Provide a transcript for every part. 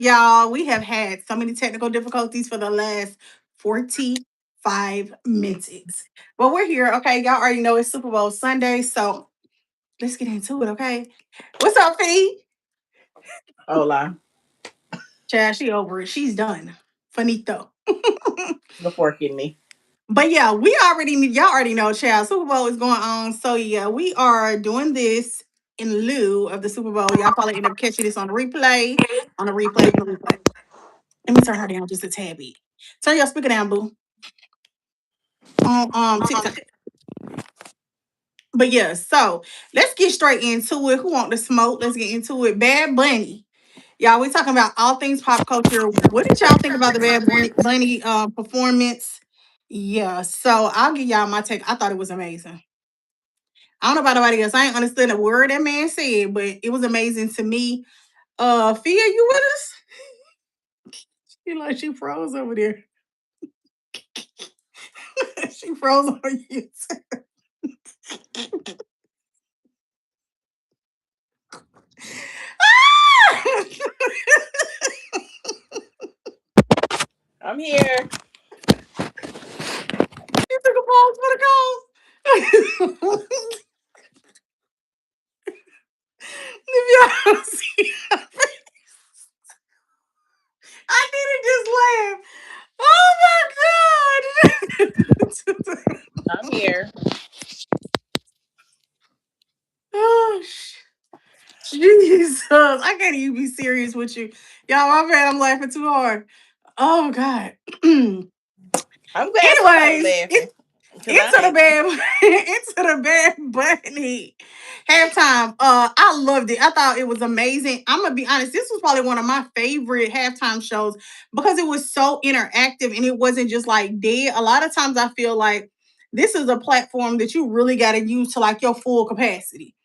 Y'all, we have had so many technical difficulties for the last 45 minutes. But we're here, okay? Y'all already know it's Super Bowl Sunday, so let's get into it, okay? What's up, Fee? Hola, Chad, she over it. She's done. Finito. the fork in me. But yeah, y'all already know, Chad. Super Bowl is going on. So yeah, we are doing this in lieu of the Super Bowl. Y'all probably end up catching this on the replay. On the replay, on the replay. Let me turn her down just a tad bit. Turn your speaker down, boo. On TikTok. But yeah, so let's get straight into it. Who want the smoke? Let's get into it. Bad Bunny. Y'all, we talking about all things pop culture. What did y'all think about the Bad Bunny performance? Yeah, so I'll give y'all my take. I thought it was amazing. I don't know about nobody else. I ain't understood a word that man said, but it was amazing to me. Fia, you with us? She like she froze over there. She froze on you. I'm here. She took a pause for the call. If y'all see, I didn't just laugh. Oh my god! I'm here. Oh Jesus! I can't even be serious with you, y'all. My bad. I'm laughing too hard. Oh god. I'm glad somebody Anyways, laughing because I into the ain't. bad into the Bad Bunny halftime. I loved it. I thought it was amazing. I'm gonna be honest, this was probably one of my favorite halftime shows because it was so interactive and it wasn't just like dead. A lot of times I feel like this is a platform that you really got to use to like your full capacity.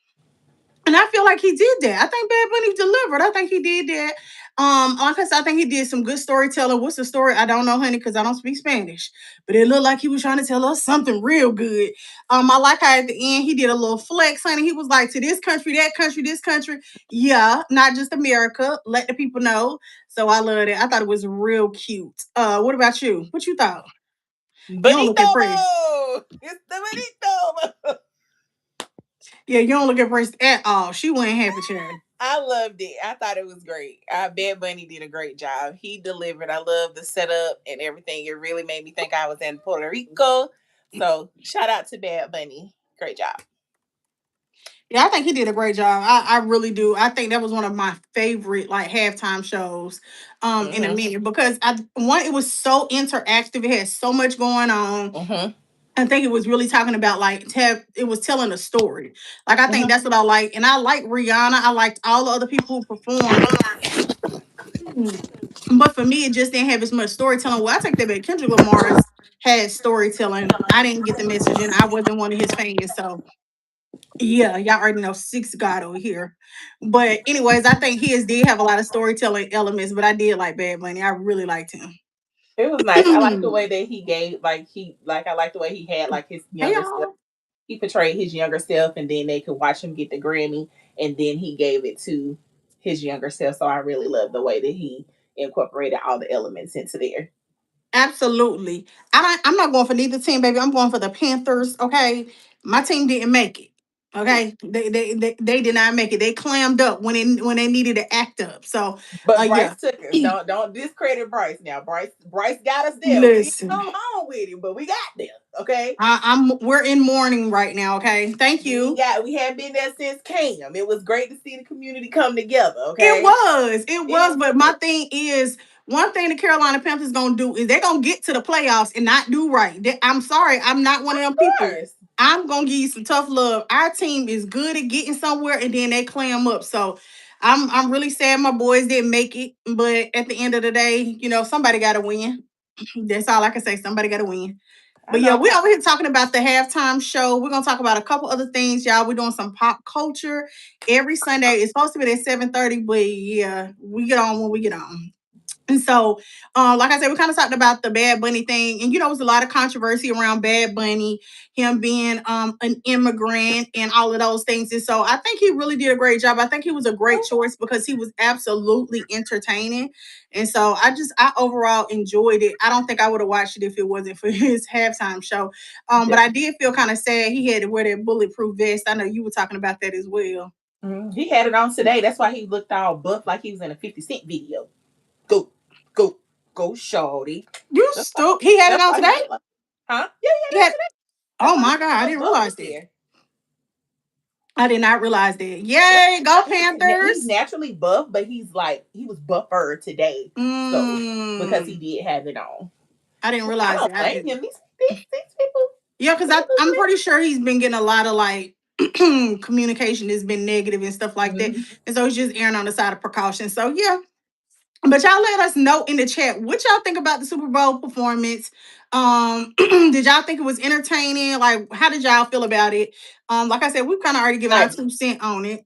And I feel like he did that. I think Bad Bunny delivered. I think he did that. Like I said, I think he did some good storytelling. What's the story? I don't know, honey, because I don't speak Spanish. But it looked like he was trying to tell us something real good. I like how at the end he did a little flex, honey. He was like, to this country, that country, this country. Yeah, not just America. Let the people know. So I loved it. I thought it was real cute. What about you? What you thought? You don't look Bonito impressed. mode. It's the bonito mode. Yeah, you don't look impressed at all. She went half a chair. I loved it. I thought it was great. Bad Bunny did a great job. He delivered. I love the setup and everything. It really made me think I was in Puerto Rico. So shout out to Bad Bunny. Great job. Yeah, I think he did a great job. I really do. I think that was one of my favorite like halftime shows in a Mm-hmm. minute because it was so interactive. It had so much going on. Mm-hmm. I think it was really talking about like it was telling a story. Like I think Mm-hmm. that's what I like. And I like Rihanna. I liked all the other people who performed. But for me, it just didn't have as much storytelling. Well, I take that back. Kendrick Lamar's had storytelling. I didn't get the message and I wasn't one of his fans. So yeah, y'all already know Six God over here. But anyways, I think his did have a lot of storytelling elements, but I did like Bad Bunny. I really liked him. It was nice. I like the way that he gave, I like the way he had like his Hey younger self. y'all. He portrayed his younger self, and then they could watch him get the Grammy, and then he gave it to his younger self. So I really love the way that he incorporated all the elements into there. Absolutely. I'm not going for neither team, baby. I'm going for the Panthers. Okay. My team didn't make it. Okay. They did not make it. They clammed up when they needed to act up. So But yeah. Bryce took us. Don't discredit Bryce now. Bryce got us there. We didn't Listen. come home with him, but we got there. Okay. We're in mourning right now, okay? Thank you. We had been there since Cam. It was great to see the community come together. It Okay. was. It It was. But my was. thing is, one thing the Carolina Panthers gonna do is they're gonna get to the playoffs and not do right. I'm sorry, I'm not one of them Of people. course. I'm gonna give you some tough love. Our team is good at getting somewhere and then they clam up. So I'm really sad my boys didn't make it. But at the end of the day, somebody gotta win. That's all I can say. Somebody gotta win. I But yeah, know. we over here talking about the halftime show. We're gonna talk about a couple other things, y'all. We're doing some pop culture every Sunday. It's supposed to be at 7:30, but yeah, we get on when we get on. And so, like I said, we kind of talked about the Bad Bunny thing, and it was a lot of controversy around Bad Bunny, him being an immigrant, and all of those things. And so, I think he really did a great job. I think he was a great choice because he was absolutely entertaining. And so, I overall enjoyed it. I don't think I would have watched it if it wasn't for his halftime show. But I did feel kind of sad he had to wear that bulletproof vest. I know you were talking about that as well. He had it on today. That's why he looked all buff like he was in a 50 Cent video. Go, go, go, shorty. You That's why, still he had it that's on why he today? looked like, huh? Yeah, he had He it on had, today. That's oh why he my God, I looked didn't buff realize up that. there. I did not realize that. Yep. Yay, go He's Panthers. naturally buff, but he was buffer today. So because he Mm, did have it on. I didn't I realize don't that. blame him. These people, Yeah, because these I'm pretty sure he's been getting a lot of like communication has been negative and stuff like that. Mhm. And so he's just erring on the side of precaution. So yeah. But y'all let us know in the chat what y'all think about the Super Bowl performance. Did y'all think it was entertaining? Like, how did y'all feel about it? Like I said, we've kind of already given our Nice. 2 cents on it.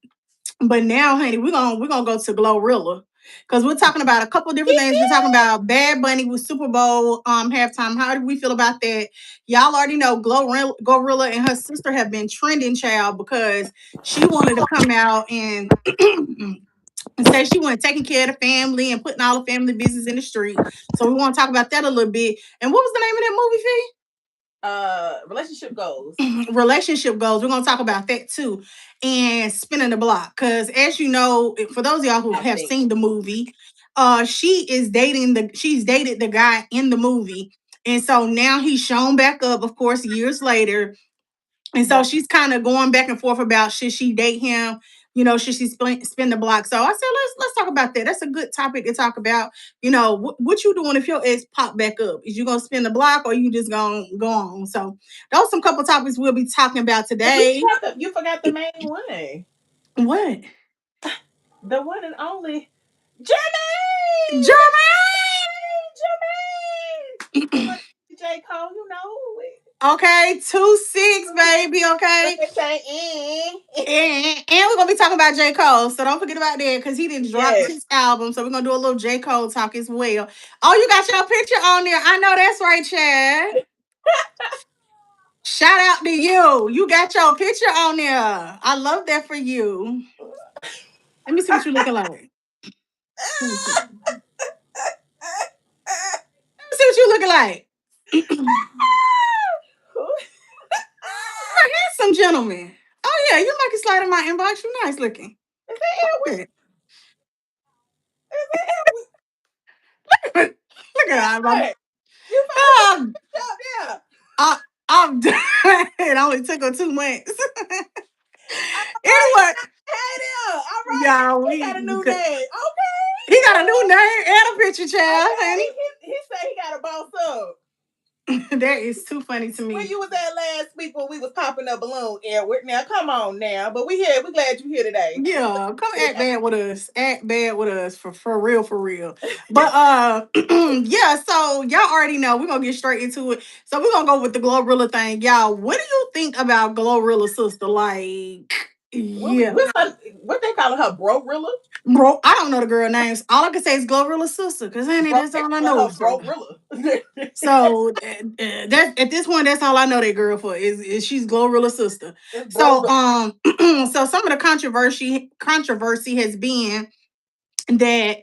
But now, honey, we're gonna go to GloRilla because we're talking about a couple different things. We're talking about Bad Bunny with Super Bowl halftime. How do we feel about that? Y'all already know GloRilla and her sister have been trending, child, because she wanted to come out and and say she wasn't taking care of the family and putting all the family business in the street. So we want to talk about that a little bit. And what was the name of that movie, Fee? Relationship goals. Relationship goals. We're gonna talk about that too, and spinning the block. Because as you know, for those of y'all who I have think. seen the movie, she's dated the guy in the movie, and so now he's shown back up, of course, years later, and so Yep. she's kind of going back and forth about should she date him? Should she spin the block? So I said, let's talk about that. That's a good topic to talk about. What you doing if your ex pop back up? Is you gonna spin the block or you just gonna go on? So those some couple topics we'll be talking about today. You forgot the main one. What? The one and only Jermaine! Jermaine! Jermaine! The one J. Cole, you know it. Okay, 2-6, baby. Okay. They say, And we're gonna be talking about J. Cole. So don't forget about that because he didn't drop yes. his album. So we're gonna do a little J. Cole talk as well. Oh, you got your picture on there. I know that's right, Chad. Shout out to you. You got your picture on there. I love that for you. Let me see what you looking like. Let me see. Let me see what you looking like. You're a handsome gentleman. Oh yeah, you might can slide in my inbox. You nice looking. Is that Edwin? Okay. Is that Edwin? Look at that. What? You found your I'm, job, yeah. I, I'm done. It only took her 2 months. All right. Anyway, Hey there. All right. yeah, He got a new we name. Okay. he got a new name and a picture, child, Okay. honey. He said he got a boss up. That is too funny to Where me. you was at last week when we was popping a balloon, Edward? Now come on now. But we here. We glad you here today. Yeah, come act bad with us. Act bad with us for real, for real. But yeah, so y'all already know we're gonna get straight into it. So we're gonna go with the GloRilla thing. Y'all, what do you think about GloRilla's sister? Like, yeah. What they calling her, bro? Rilla? Bro, I don't know the girl names. All I can say is GloRilla's sister, because honey, Bro, that's they all I calling know. her So bro Rilla. So that at this point, that's all I know that girl for is she's Glorilla's sister. It's bro So Rilla. so some of the controversy has been that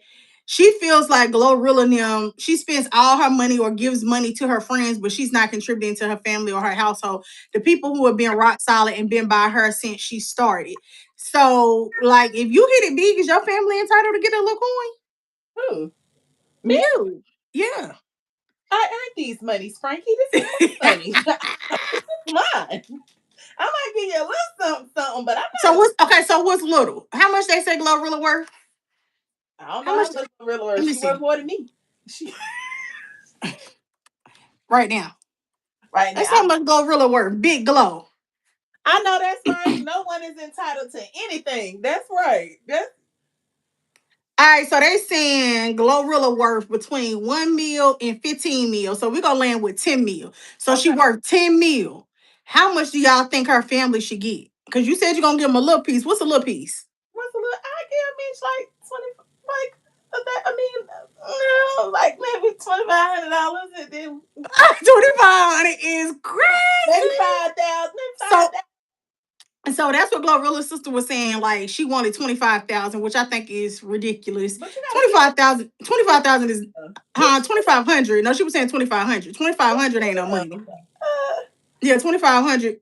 she feels like Glorilla and them, she spends all her money or gives money to her friends, but she's not contributing to her family or her household. The people who have been rock solid and been by her since she started. So, like, if you hit it big, is your family entitled to get a little coin? Who? Me? You, yeah. I earned these monies, Frankie. This is my money. This is mine. I might give you a little something, something, but I'm So not. what's okay? So what's little? How much they say Glorilla worth? I don't know How much? how much Rilla Let is. me She worth see more than me. She, right now. right now, Let's see how much Glorilla worth. Big Glow. I know that's right. No one is entitled to anything. That's right. That's All right, so they saying Glorilla worth between 1 mil and 15 mil. So we're gonna land with 10 mil. So she okay. worth 10 mil. How much do y'all think her family should get? Because you said you're gonna give them a little piece. What's a little piece? What's a little? I give Mitch like 20, like that. I mean, $25 and then 2,500 is crazy. 35,000, So and so that's what Glorilla's sister was saying. Like she wanted 25,000, which I think is ridiculous. But you gotta give 25,000, her 25,000 is 2,500. No, she was saying 2,500. 2,500 ain't no uh, money. Yeah, 2,500.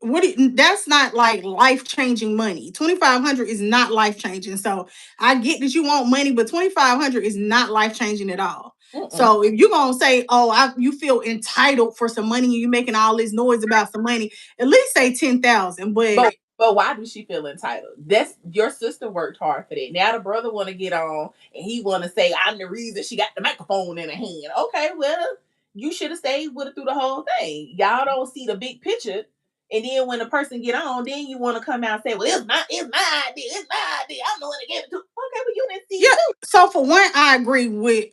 That's not like life-changing money. 2,500 is not life-changing. So I get that you want money, but 2,500 is not life-changing at all. mm-mm. So if you're gonna say, "Oh, you feel entitled for some money and you're making all this noise about some money," at least say 10,000. But But why does she feel entitled? That's your sister worked hard for that. Now the brother want to get on and he want to say I'm the reason she got the microphone in her hand. Okay, well you should have stayed with her through the whole thing. Y'all don't see the big picture, and then when the person get on, then you want to come out and say, "Well, it's my idea, it's my idea. I'm the one that gave it to." Okay, but you didn't see yeah, it too. so for one, I agree with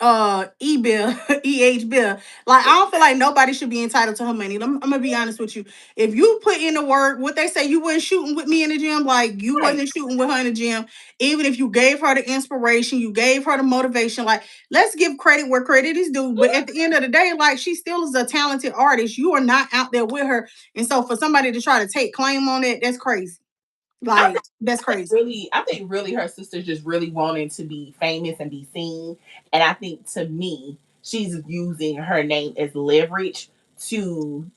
E Bill, EH Bill. Like I don't feel like nobody should be entitled to her money. I'm gonna be honest with you. If you put in the work, what they say, you weren't shooting with me in the gym, like you Right. wasn't shooting with her in the gym. Even if you gave her the inspiration, you gave her the motivation. Like let's give credit where credit is due. But at the end of the day, like she still is a talented artist. You are not out there with her, and so for somebody to try to take claim on it, that's crazy. I Like that's crazy. I think really her sister's just really wanting to be famous and be seen. And I think to me, she's using her name as leverage to,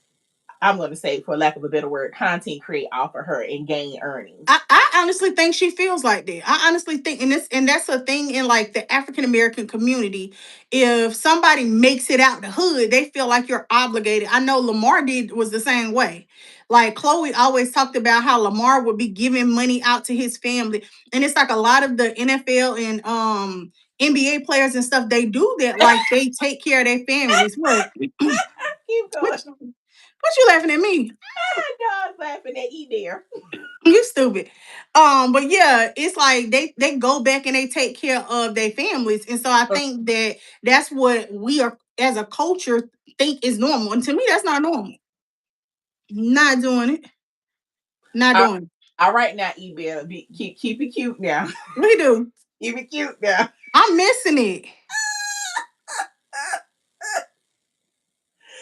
I'm going to say, for lack of a better word, content create off of her and gain earnings. I honestly think she feels like that. I honestly think, and that's a thing in like the African American community. If somebody makes it out the hood, they feel like you're obligated. I know Lamar did was the same way. Like Chloe always talked about how Lamar would be giving money out to his family, and it's like a lot of the NFL and NBA players and stuff. They do that. Like they take care of their families. What? Keep What? going. What you laughing at me? Dog's laughing at E there. You stupid. But yeah, it's like they go back and they take care of their families, and so I think that that's what we are as a culture think is normal, and to me, that's not normal. Not doing it. Not All, doing it. all right now, E Bear, keep it cute now. We do. Keep it cute now. I'm missing it.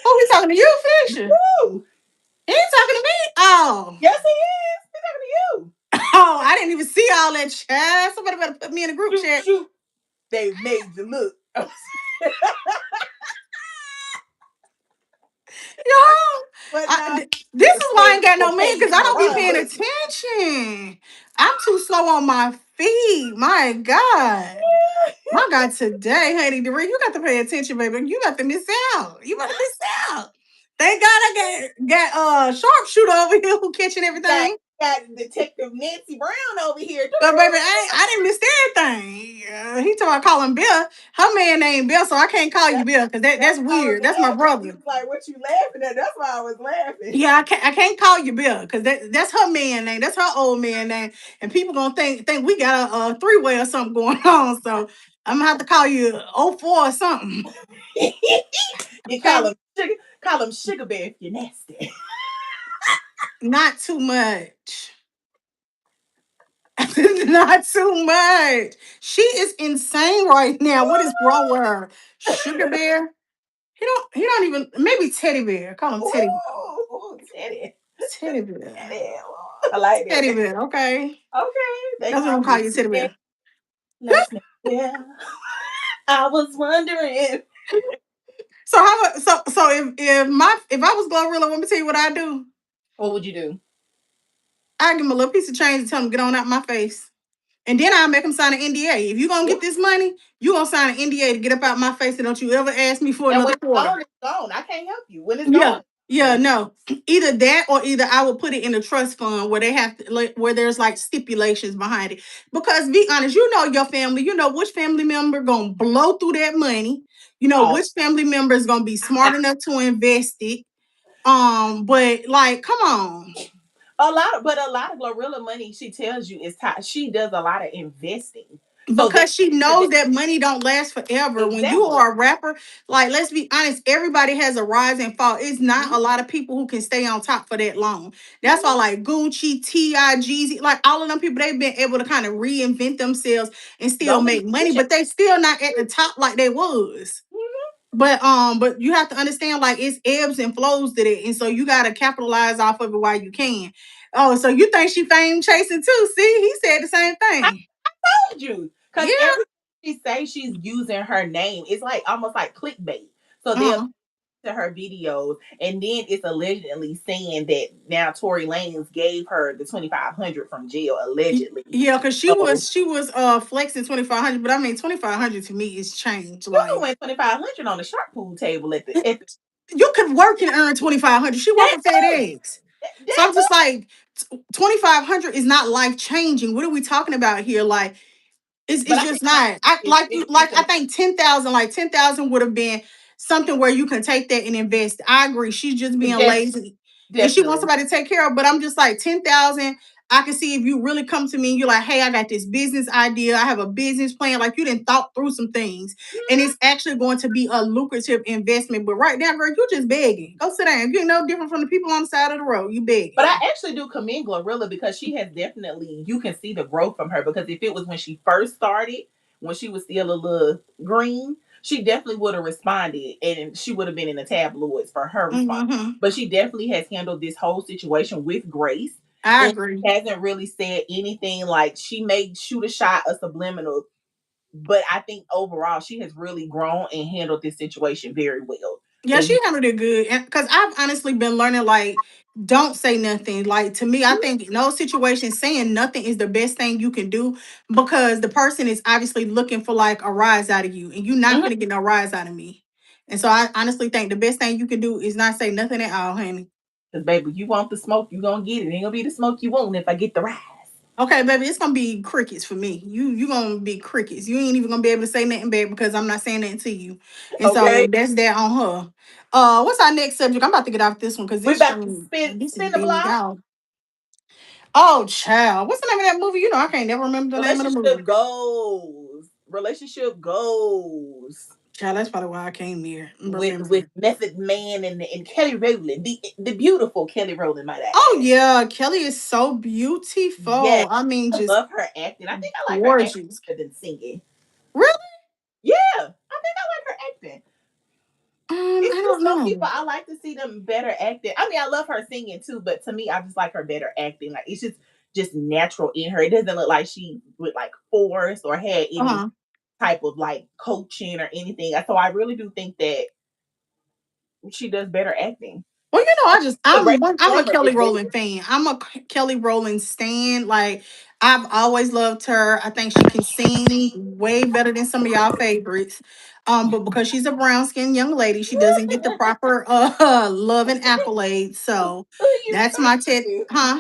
Oh, he's talking to you, Fisher. Woo! He ain't talking to me. Oh, Yes, he is. He's talking to oh, I didn't even see all that chat. Somebody better put me in a group you. Shoot, chat. shoot. They made you look. Yo, But no, this is why I ain't got no will man pay because you I in the don't be wrong paying pussy. attention. I'm too slow on my feet. My God. My God, today, honey, Doreen, you got to pay attention, baby. You got to miss out. You got to miss out. Thank God I got sharpshooter over here who catching got, everything. got Detective Nancy Brown over here. But baby, I didn't miss everything. He told me I call him Bill. Her man named Bill, so I can't call you That, Bill because that's that's why I was weird. That's my laughing. He brother. was like, "What you laughing at?" That's why I was laughing. Yeah, I can't call you Bill because that's her man name. That's her old man name, and people gonna think we got a three-way or something going on. So I'm gonna have to call you 04 or something. You Okay, call him Sugar Bear if you're nasty. not too much. Not too much. She is insane right now. What is wrong with her? Sugar bear? He don't even maybe teddy bear. Call him teddy. Ooh, Teddy. Teddy bear. Teddy. I like Teddy it. bear, okay. Okay, they That's what call I'm gonna call me you, teddy Teddy. bear. Last name. Yeah. I was wondering. So if I was Glorilla, let me tell you what I do. What would you do? I give him a little piece of change and tell him get on out my face. And then I'll make him sign an NDA. If you gonna get this money, you gonna sign an NDA to get up out my face and don't you ever ask me for And another when quarter. it's gone. I can't help you. When it's Yeah. gone, Yeah, no. Either that or either I will put it in a trust fund where they have to like where there's like stipulations behind it. Because be honest, you know your family, you know which family member gonna blow through that money. You know oh, which family member is gonna be smart enough to invest it. But like, come on. a lot of Glorilla money she tells you is she does a lot of investing. So that Because she knows that money don't last forever. When you exactly. are a rapper, like let's be honest, everybody has a rise and fall. It's not a lot of people who can stay on top for that long. That's why like Gucci, T.I., Jeezy, like all of them people, they've been able to kind of reinvent themselves and still Don't be make money, but they still not at the top like they was. but you have to understand, like, it's ebbs and flows to it, and so you gotta capitalize off of it while you can. Oh, so you think she fame chasing too? See, he said the same I thing. told you because Yeah. every she say she's using her name, it's like almost like clickbait. So they'll Uh-huh. to her videos, and then it's allegedly saying that now Tory Lanez gave her the 2,500 from jail allegedly. Yeah, because she So was she was flexing 2,500, but I mean 2,500 to me is change. you can Like, win 2,500 on the shark pool table at the you could work and earn 2,500. She work that for too. FedEx. So That I'm just like, 2,500 is not life changing. What are we talking about here? Like, but it's I think just not. I like you it's like I think 10,000, like 10,000 would have been something where you can take that and invest. I agree. She's just being lazy and she wants definitely. somebody to take care of. But I'm just like 10,000. I can see if you really come to me and you're like, hey, I got this business idea. I have a business plan. Like, you didn't thought through some things, and it's actually going to be a lucrative investment. But right now, girl, you just begging. Go sit down. You're no different from the people on the side of the road. You But I begging. actually do commend GloRilla because she has definitely, you can see the growth from her. Because if it was when she first started, when she was still a little green, she definitely would have responded and she would have been in the tabloids for her response. Hmm. But she definitely has handled this whole situation with grace I and agree. hasn't really said anything like she may shoot a shot, a subliminal. But I think overall, she has really grown and handled this situation very well. Yeah, And she handled it good. Because I've honestly been learning, like, don't say nothing. Like, to me, I think in those situations, saying nothing is the best thing you can do because the person is obviously looking for like a rise out of you, and you're not mhm, gonna get no rise out of me. And so I honestly think the best thing you can do is not say nothing at all, honey. because baby, you want the smoke, you gonna get it. It ain't gonna be the smoke you want if I get the rise. Okay, baby, it's gonna be crickets for me. You gonna be crickets. You ain't even gonna be able to say nothing bad because I'm not saying nothing to you. And so Okay, that's that on her. What's our next subject? I'm about to get off this one because we this about to stream, this is spin the being block. down. Oh, child. What's the name of that movie? You know, I can't never remember the name of the Relationship movie. goals. Relationship goals Child, that's probably why I came here. with Remember. Method Man and Kelly Rowland, the beautiful Kelly Rowland, might Oh, I add. yeah. Kelly is so Yes, beautiful. I mean, I just love her acting. I think I like her acting gorgeous. better than singing. Really? Yeah, I think I like her acting. It's I just don't some people know. I like to see them better acting. I mean, I love her singing too, but to me, I just like her better acting. Like it's just natural in her. It doesn't look like she would like force or had any Uh-huh. type of like coaching or anything. So I really do think that she does better acting. Well, you know, A great I'm a performer Kelly is very Rowland fan. I'm a Kelly Rowland stan. Like, I've always loved her. I think she can sing way better than some of y'all favorites. But because she's a brown skinned young lady, she doesn't get the proper love and accolades. So who are you that's referring my tip, to? huh?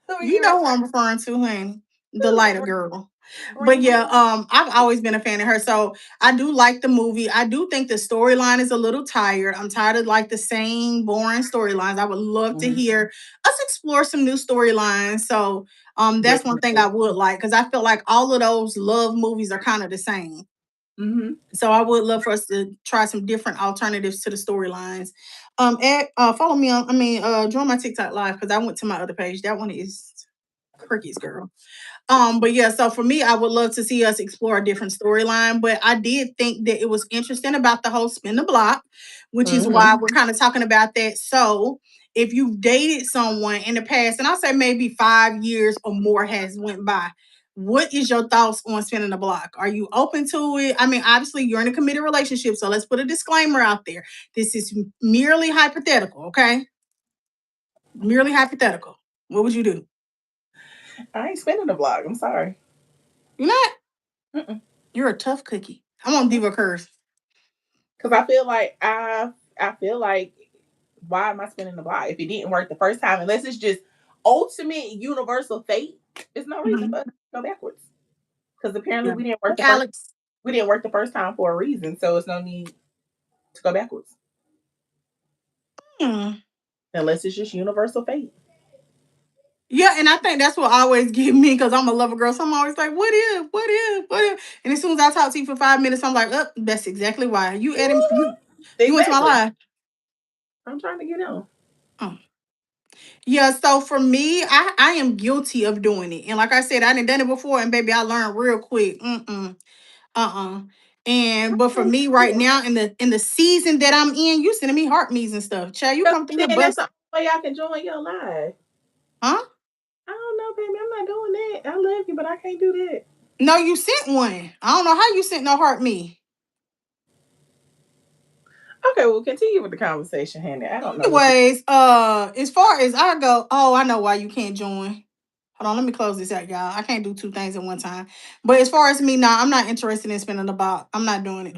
Who are You you know who referring I'm referring to, honey. The to? lighter girl. But Bring yeah, bring. I've always been a fan of her. So I do like the movie. I do think the storyline is a little tired. I'm tired of like the same boring storylines. I would love to Mhm. hear us explore some new storylines. So that's one thing I Definitely. would like because I feel like all of those love movies are kind of the same. Hmm. So I would love for us to try some different alternatives to the storylines. Follow me on, join my TikTok live because I went to my other page. That one is Crickets Girl. But yeah, so for me, I would love to see us explore a different storyline. But I did think that it was interesting about the whole spin the block, which is Hmm. why we're kind of talking about that. So if you've dated someone in the past, and I'll say maybe 5 years or more has went by, what is your thoughts on spinning the block? Are you open to it? I mean, obviously you're in a committed relationship, so let's put a disclaimer out there. This is merely hypothetical, okay? Merely hypothetical. What would you do? I ain't spinning the block. I'm sorry. You're not. Because You're a tough cookie. I'm on Diva Curse. I feel like I feel like why am I spinning the block if it didn't work the first time? Unless it's just ultimate universal fate, there's no reason Mhm. for us to go backwards. Because apparently Yeah. we didn't work Hey, the first Alex. we didn't work the first time for a reason, so it's no need to go backwards Hmm. unless it's just universal fate. Yeah, and I think that's what always get me because I'm a lover girl. So I'm always like, what if, what if, what if? And as soon as I talk to you for 5 minutes, I'm like, oh, that's exactly why. You went to my Exactly. live. I'm trying to get on. Oh. Yeah, so for me, I am guilty of doing it. And like I said, I didn't done it before, and baby, I learned real quick. Uh-uh. And but for me right now in the season that I'm in, you sending me heart me's and stuff. Child, you come through here That's bust. the only way I can join your live. Huh? I don't know, baby. I'm not doing that. I love you, but I can't do that. No, you sent one. I don't know how you sent no heart me. Okay, well, continue with the conversation, Hannah. I don't know what. Anyways, as far as I go, oh, I know why you can't join. Hold on, let me close this out, y'all. I can't do two things at one time. But as far as me, nah, I'm not interested in spending the box. I'm not doing it.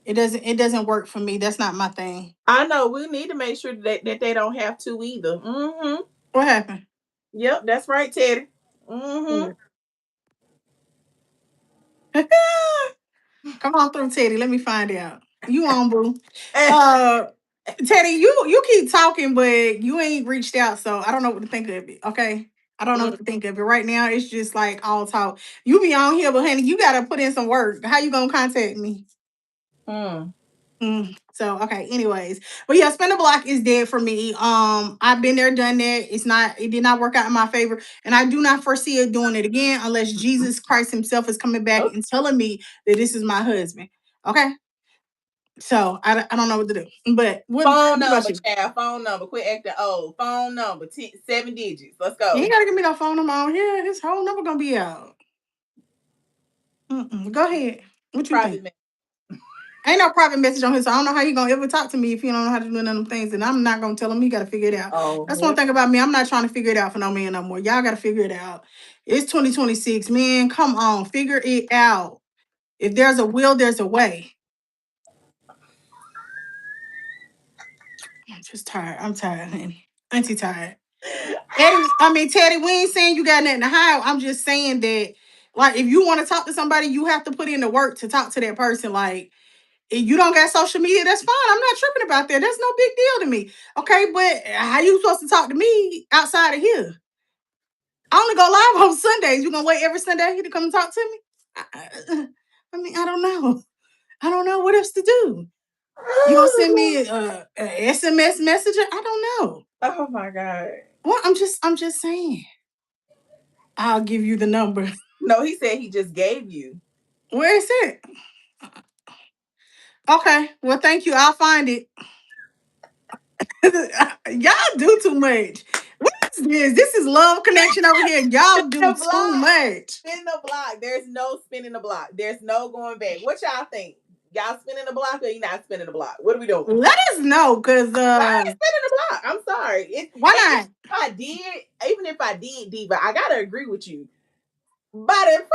It doesn't work for me. That's not my thing. I know we need to make sure that they don't have to either. Mm-hmm. What happened? Yep, that's right, Teddy. Mm-hmm. What? Come on through, Teddy. Let me find out. You on, boo. Uh Teddy, you keep talking, but you ain't reached out, so I don't know what to think of it. Okay. I don't know what to think of it. Right now, it's just like all talk. You be on here, but honey, you gotta put in some work. How you gonna contact me? Mm. So okay, anyways. But yeah, spin the block is dead for me. I've been there, done that. It did not work out in my favor. And I do not foresee it doing it again unless Jesus Christ Himself is coming back Oh, and telling me that this is my husband. Okay. So I don't know what to do. But phone what about number, you? child. Phone number. Quit acting old. Phone number. 7 digits. Let's You ain't go. gotta give me no phone number on here. His whole number gonna be out. Go ahead. What you think? Private. Ain't no private message on his. So I don't know how he gonna ever talk to me if he don't know how to do none of them things. And I'm not gonna tell him he gotta figure it out. Oh, That's one well. thing about me. I'm not trying to figure it out for no man no more. Y'all gotta figure it out. It's 2026, man. Come on, figure it out. If there's a will, there's a way. I'm just tired. I'm tired, honey. Auntie tired. Teddy, we ain't saying you got nothing to hide. I'm just saying that, like, if you want to talk to somebody, you have to put in the work to talk to that person. Like, if you don't got social media, that's fine. I'm not tripping about that. That's no big deal to me. Okay, but how you supposed to talk to me outside of here? I only go live on Sundays. You gonna wait every Sunday to come and talk to me? I don't know. I don't know what else to do. You gonna send me a SMS messenger? I don't know. Oh my God. Well, I'm just saying. I'll give you the number. No, he said he just gave you. Where is it? Okay. Well, thank you. I'll find it. Y'all do too much. What is this? This is love connection over here. Y'all do The too block. much. Spin the block. There's no spinning the block. There's no going back. What y'all think? Y'all spinning the block or you not spinning the block? What are we doing? Let us know, cause I ain't spinning the block. I'm sorry. why And not? even if I did, Diva, I gotta agree with you. By the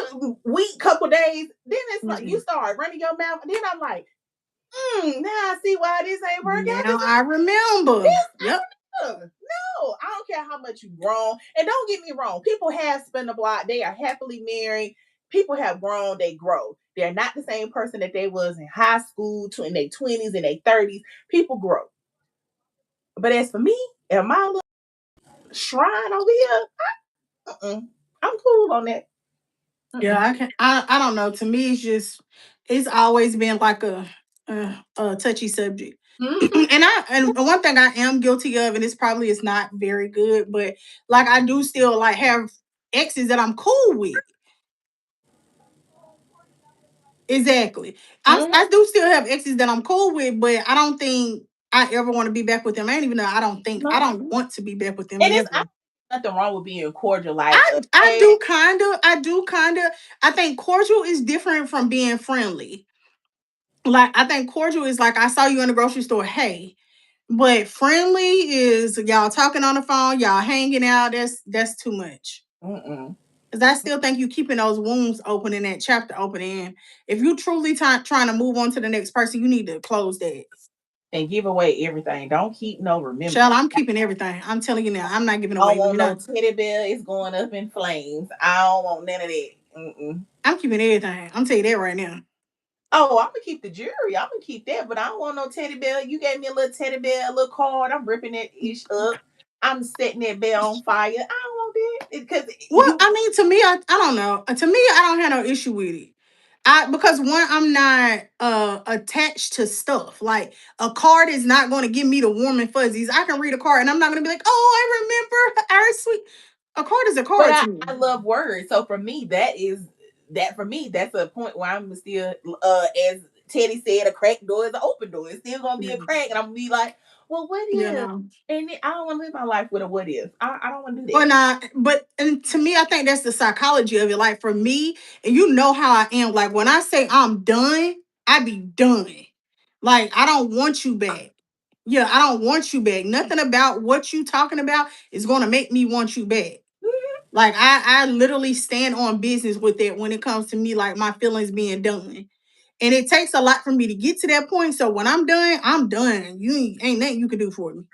first week, couple days, then it's like you Mm-mm. start running your mouth, and then I'm like, now I see why this ain't work out. Now I remember. This Yep. no, I don't care how much you grown. And don't get me wrong, people have spent the block. They are happily married. People have grown. They grow. They're not the same person that they was in high school, in their 20s and their 30s. People grow. But as for me and my little shrine over here, I'm cool on that. Yeah, I can. I don't know. To me, it's always been like a touchy subject. Mm-hmm. And one thing I am guilty of, and this probably is not very good, but like I do still like have exes that I'm cool with. Exactly. Mm-hmm. I do still have exes that I'm cool with, but I don't think I ever want to be back with them. I ain't even know. I No. don't want to be back with them And it's ever. nothing wrong with being cordial. Like, I okay, do kind of. I think cordial is different from being friendly. Like I think cordial is like I saw you in the grocery store. Hey, but friendly is y'all talking on the phone, y'all hanging out. That's too much. mm-mm. Because I still think you keeping those wounds open and that chapter open. And if you truly trying to move on to the next person, you need to close that. And give away everything. Don't keep no remembrance. Shell, I'm keeping everything. I'm telling you now, I'm not giving I don't away. want no teddy bear. It's going up in flames. I don't want none of that. Mm-mm. I'm keeping everything. I'm telling you that right now. Oh, I'm gonna keep the jewelry. I'm gonna keep that, but I don't want no teddy bear. You gave me a little teddy bear, a little card. I'm ripping that ish up. I'm setting that bear on fire. I don't want that because Well, you. I mean, to me, I don't know. To me, I don't have no issue with it. Because one, I'm not attached to stuff. Like a card is not going to give me the warm and fuzzies. I can read a card and I'm not going to be like, oh, I remember our sweet. A card is a But card to me. I love words, so for me that is that for me, that's a point where I'm still, as Teddy said, a cracked door is an open door. It's still gonna be a Yeah. crack, and I'm gonna be like, well, what You if? know. And I don't want to live my life with a what if. I don't want to do Well, that. nah, but and to me, I think that's the psychology of it. Like for me, and you know how I am. Like when I say I'm done, I be done. Like I don't want you back. Yeah, I don't want you back. Nothing about what you talking about is gonna make me want you back. Like I literally stand on business with it when it comes to me, like my feelings being done. And it takes a lot for me to get to that point. So when I'm done, I'm done. You ain't nothing you can do for me.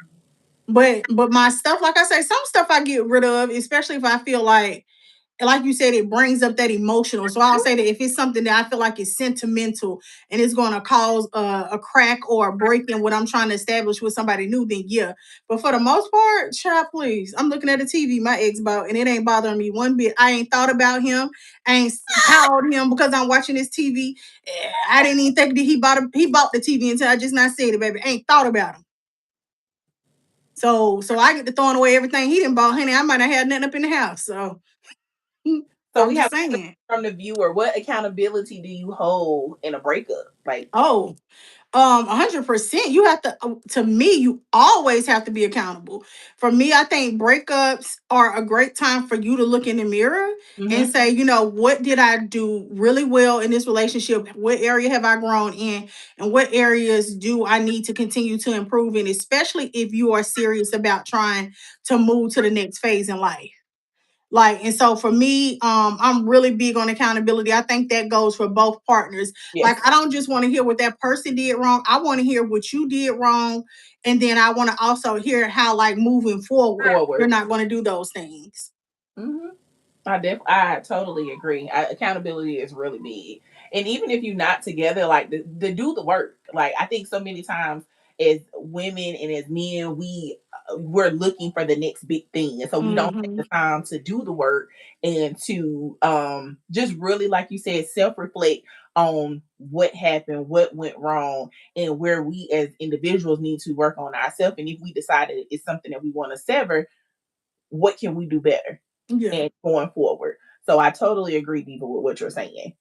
But my stuff, like I say, some stuff I get rid of, especially if I feel like you said, it brings up that emotional. So I'll say that if it's something that I feel like is sentimental and it's going to cause a crack or a break in what I'm trying to establish with somebody new, then yeah. But for the most part, child, please, I'm looking at the TV my ex bought, and it ain't bothering me one bit. I ain't thought about him. I ain't called him because I'm watching this TV. I didn't even think that he bought the TV until I just not said it, baby. I ain't thought about him. So I get to throwing away everything he didn't bought, honey. I might not have nothing up in the house. So So I'm we just have saying. from the viewer, what accountability do you hold in a breakup? Like, Oh, 100%. You have to me, you always have to be accountable. For me, I think breakups are a great time for you to look in the mirror and mm-hmm, say, what did I do really well in this relationship? What area have I grown in? And what areas do I need to continue to improve in, especially if you are serious about trying to move to the next phase in life. Like, and so for me, I'm really big on accountability. I think that goes for both partners. yes, Like, I don't just want to hear what that person did wrong. I want to hear what you did wrong. And then I want to also hear how, like, moving forward, you're forward. not going to do those things. Mm-hmm. I totally agree. Accountability is really big, and even if you're not together, like the do the work. Like I think so many times as women and as men, we're looking for the next big thing, and so we don't take the Hmm. time to do the work and to just really, like you said, self reflect on what happened, what went wrong, and where we as individuals need to work on ourselves. And if we decided it's something that we want to sever, what can we do better? Yeah. And going forward. So I totally agree, Diva, with what you're saying.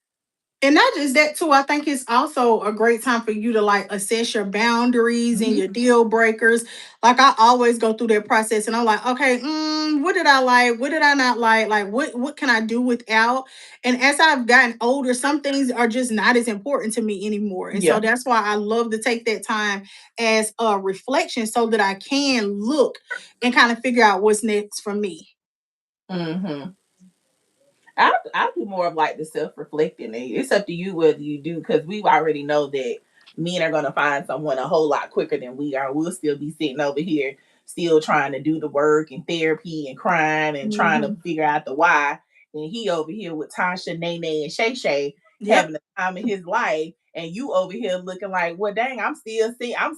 And not just that too, I think it's also a great time for you to like assess your boundaries and Mm-hmm. your deal breakers. Like I always go through that process and I'm like, okay, what did I like? What did I not like? Like what can I do without? And as I've gotten older, some things are just not as important to me anymore. And so Yeah. that's why I love to take that time as a reflection so that I can look and kind of figure out what's next for me. Mm-hmm. I do more of like the self reflecting. It's up to you whether you do, because we already know that men are gonna find someone a whole lot quicker than we are. We'll still be sitting over here, still trying to do the work and therapy and crying and trying to Hmm. figure out the why. And he over here with Tasha, Nene, and Shay Shay having Yep. the time of his life, and you over here looking like, well, dang, I'm still single, I'm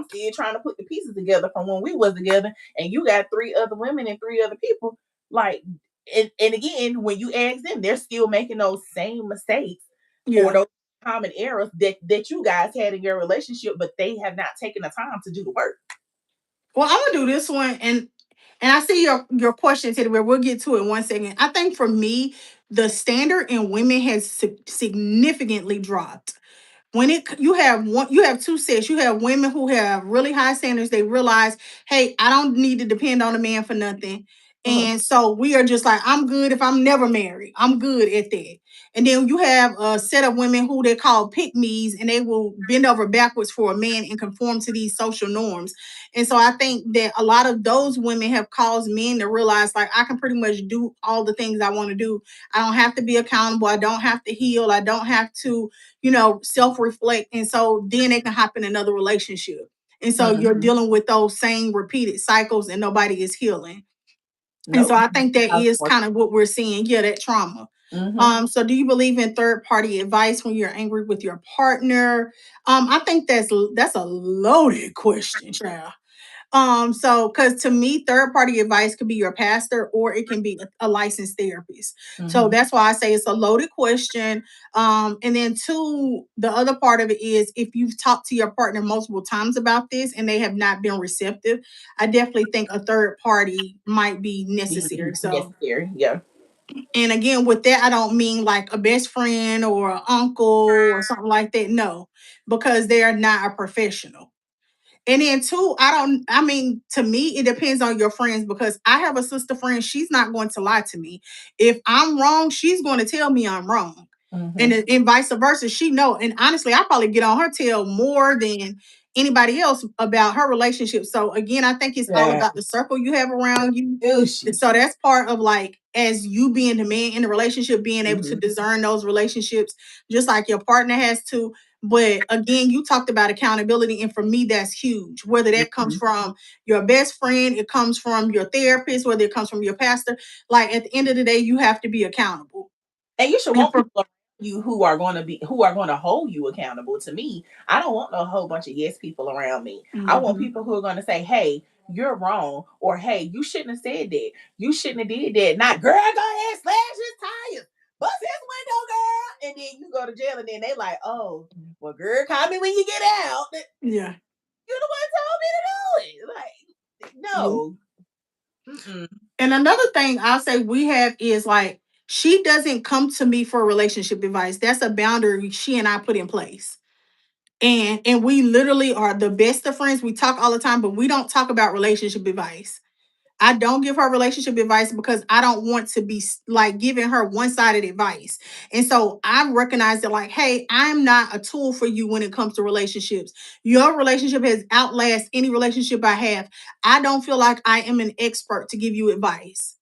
still trying to put the pieces together from when we was together, and you got three other women and three other people. Like, and again, when you ask them, they're still making those same mistakes or Yeah. those common errors that you guys had in your relationship, but they have not taken the time to do the work. Well, I'm gonna do this one, and I see your question, Teddy Bear. We'll get to it in one second. I think for me, the standard in women has significantly dropped. When you have two sets. You have women who have really high standards. They realize, hey, I don't need to depend on a man for nothing. Mhm. And so we are just like, I'm good if I'm never married. I'm good at that. And then you have a set of women who they call pick me's, and they will bend over backwards for a man and conform to these social norms. And so I think that a lot of those women have caused men to realize, like, I can pretty much do all the things I want to do. I don't have to be accountable. I don't have to heal. I don't have to self reflect. And so then they can hop in another relationship. And so you're Mhm. dealing with those same repeated cycles and nobody is healing. And so Nope. I think that is kind of what we're seeing. Yeah, that trauma. Mm-hmm. So do you believe in third party advice when you're angry with your partner? I think that's a loaded question, child. So because to me, third party advice could be your pastor or it can be a licensed therapist. So Mm-hmm. that's why I say it's a loaded question. And then two, the other part of it is if you've talked to your partner multiple times about this and they have not been receptive, I definitely think a third party might be Be necessary. So necessary. Yeah. And again, with that, I don't mean like a best friend or an uncle or something like that. No, because they are not a professional. And then two, I mean, to me, it depends on your friends because I have a sister friend. She's not going to lie to me. If I'm wrong, she's going to tell me I'm wrong. And, Mm-hmm. and vice versa. She know. And honestly, I probably get on her tail more than anybody else about her relationship. So again, I think it's all Yeah. about the circle you have around you. Douchey. So that's part of like as you being the man in the relationship, being able to Mm-hmm. discern those relationships, just like your partner has to. But again, you talked about accountability, and for me, that's huge. Whether that comes Mm-hmm. from your best friend, it comes from your therapist, whether it comes from your pastor. Like at the end of the day, you have to be accountable. And you should And want for people around you who are going to hold you accountable. To me, I don't want no whole bunch of yes people around me. I want Mhm. people who are going to say, "Hey, you're wrong," or "Hey, you shouldn't have said that. You shouldn't have did that." Not, "Girl, go ahead, slash his tires, bust his window, girl," and then you go to jail, and then they like, "Oh, well, girl, call me when you get out. Yeah. You the one told me to do it." Like, Yeah. no. Mm-mm. And another thing I'll say we have is like she doesn't come to me for relationship advice. That's a boundary she and I put in place. And we literally are the best of friends. We talk all the time, but we don't talk about relationship advice. I don't give her relationship advice because I don't want to be like giving her one-sided advice. And so I recognize that like, hey, I'm not a tool for you when it comes to relationships. Your relationship has outlast any relationship I have. I don't feel like I am an expert to give you advice.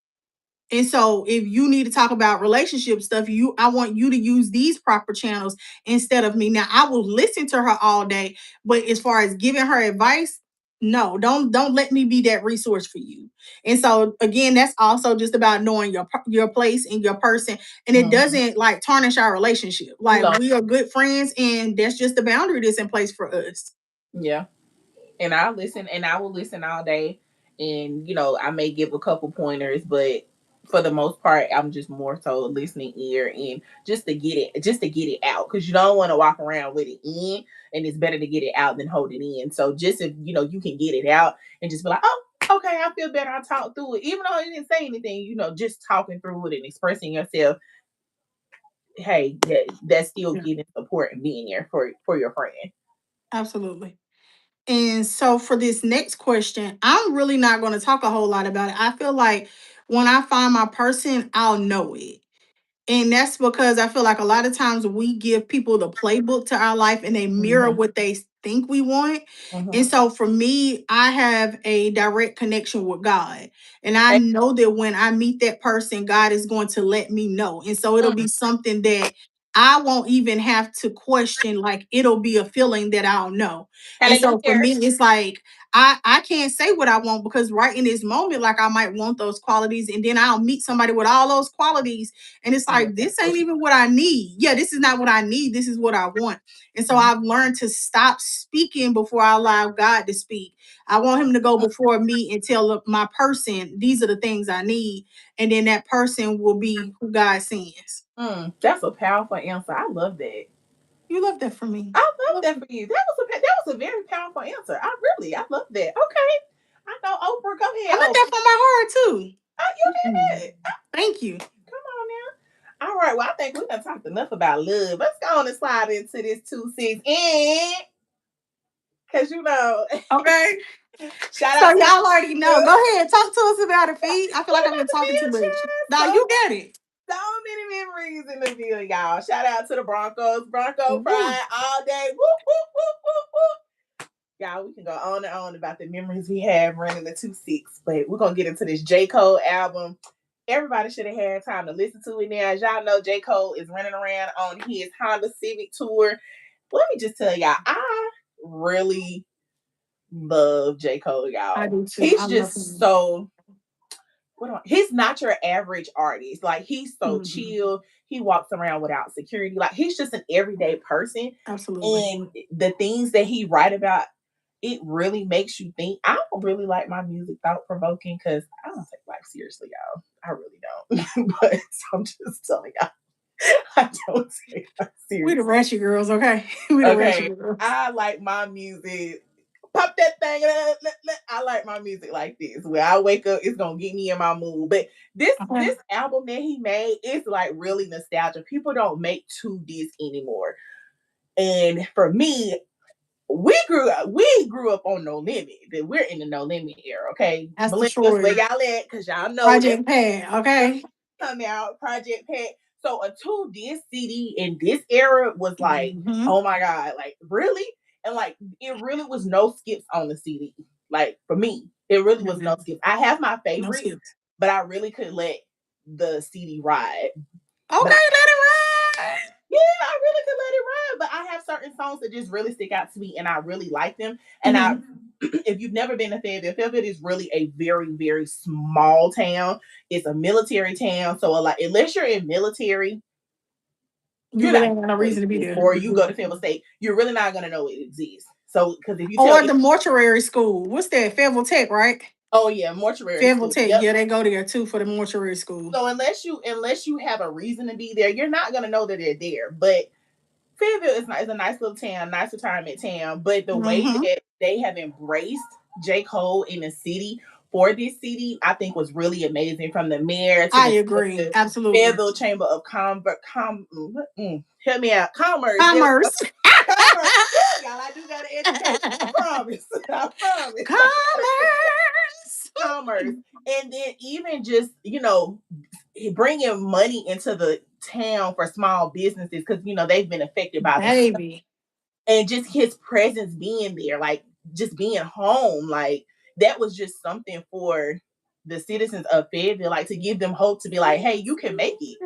And so if you need to talk about relationship stuff, I want you to use these proper channels instead of me. Now I will listen to her all day, but as far as giving her advice, no, don't let me be that resource for you. And so again, that's also just about knowing your place and your person. And it Mhm. doesn't like tarnish our relationship. Like No. we are good friends and that's just the boundary that's in place for us. Yeah. And I listen and I will listen all day, and I may give a couple pointers, but for the most part I'm just more so listening ear, and just to get it out, because you don't want to walk around with it in, and it's better to get it out than hold it in. So just if you can get it out and just be like, oh, okay, I feel better, I talked through it, even though you didn't say anything, just talking through it and expressing yourself. Hey, that's still Yeah, giving support and being there for your friend. absolutely. And so for this next question, I'm really not going to talk a whole lot about it. I feel like when I find my person, I'll know it. And that's because I feel like a lot of times we give people the playbook to our life and they mirror Mm-hmm. what they think we want. And Mm-hmm. so for me, I have a direct connection with God. And I know that when I meet that person, God is going to let me know. And so it'll be something that I won't even have to question. Like it'll be a feeling that I'll know. And so for Hallelujah. me, it's like I can't say what I want because right in this moment, like I might want those qualities, and then I'll meet somebody with all those qualities and it's Yeah, like, that's this what ain't even what I need. Yeah, this is not what I need. This is what I want. And so you I've learned to stop speaking before I allow God to speak. I want him to go before me and tell my person, these are the things I need. And then that person will be who God sends. That's a powerful answer. I love that. You love that for me. I love that for you. That was a very powerful answer. I love that. Okay, I know Oprah. Go I ahead, meant Oprah. that from my heart too. Oh, you Mm. did it. Thank you. Come on now. All right. Well, I think we done talked enough about love. Let's go on and slide into this 2 6 and because Okay. shout So out to y'all already know. Go ahead. Talk to us about it, Fee. I feel what like I've about been the talking too much. future? Now you got it. So many memories in the field, y'all. Shout out to the Broncos. Bronco Woo. pride all day. Whoop, whoop, whoop, whoop, whoop. Y'all, we can go on and on about the memories we have running the 2 6, but we're going to get into this J. Cole album. Everybody should have had time to listen to it now. As y'all know, J. Cole is running around on his Honda Civic tour. Let me just tell y'all, I really love J. Cole, I y'all. do too. I He's love just him. so he's not your average artist. Like he's so Mhm. chill. He walks around without security. Like he's just an everyday person. Absolutely. And the things that he write about, it really makes you think. I don't really like my music thought provoking because I don't take life seriously, y'all. I really don't. But I'm just telling y'all, I don't take life We the seriously. ratchet girls, okay? We the ratchet Okay. girls. I like my music pop that thing. I like my music like this. Where I wake up, it's gonna get me in my mood. But this Okay. album that he made is like really nostalgia. People don't make two discs anymore. And for me, we grew up on No Limit. That we're in the No Limit era, okay? That's the Millennials, where story. y'all at? Because y'all know that Project Pad. Okay. come out, Project Pet. So a two disc CD in this era was like, Mm-hmm. oh my god, like really, and like it really was no skips on the CD. Like for me, it really was no skips. I have my No favorites, skips. but I really could let the CD ride. Okay, But let it ride. yeah, I really could let it ride. But I have certain songs that just really stick out to me, and I really like them. And I, Mm-hmm. if you've never been to Fayetteville is really a very, very small town. It's a military town, so a lot. Unless you're in military, You you're really not ain't got no gonna know reason it to be exists. there. Or you go to Fayetteville State, you're really not gonna know it exists. So, because if you tell, Or the mortuary school. What's that? Fayetteville Tech, right? oh yeah, mortuary Fayetteville school, Tech. yep. Yeah, they go there too for the mortuary school. So unless you have a reason to be there, you're not gonna know that they're there. But Fayetteville is a nice little town, nice retirement town. But the way Mm-hmm. that they have embraced J. Cole in the city for this city, I think was really amazing. From the mayor I to agree. the Absolutely. Fayetteville Chamber of help me out, Commerce. There we go. Commerce. Commerce. Y'all, I do got an education. I promise. I promise. Commerce. Commerce. And then even just, bringing money into the town for small businesses because, they've been affected by the, Baby. and just his presence being there, like just being home, like that was just something for the citizens of Fayetteville, like to give them hope to be like, hey, you can make it.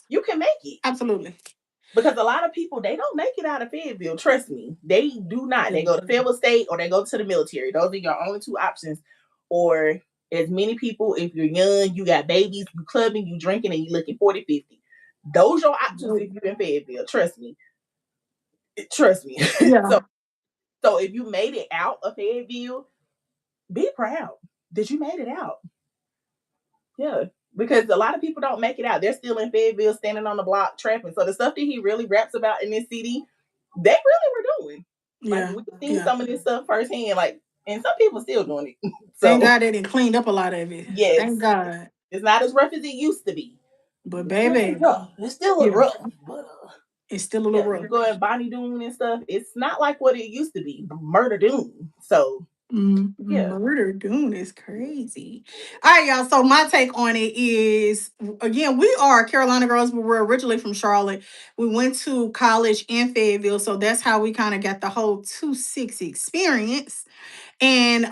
You can make it. Absolutely. Because a lot of people, they don't make it out of Fayetteville. Trust me, they do not. They go to Fayetteville State or they go to the military. Those are your only two options. Or as many people, if you're young, you got babies, you clubbing, you drinking, and you looking 40, 50. Those your options if you're in Fayetteville. Trust me. Trust me. Yeah. So if you made it out of Fayetteville, be proud that you made it out. Yeah. Because a lot of people don't make it out. They're still in Fayetteville, standing on the block, trapping. So the stuff that he really raps about in this CD, they really were doing. Like Yeah. we've seen Yeah. some of this stuff firsthand. Like, and some people still doing it. Thank So God they didn't cleaned up a lot of it. yes, Thank God. it's not as rough as it used to be. But It's still baby, rough. It's still yeah, rough, but it's still a little yeah, rough. you go at Bonnie Doon and stuff. It's not like what it used to be. Murder Doon. So yeah. Murder Dune is crazy. All right, y'all. So my take on it is, again, we are Carolina girls, but we're originally from Charlotte. We went to college in Fayetteville, so that's how we kind of got the whole 2-6 experience. And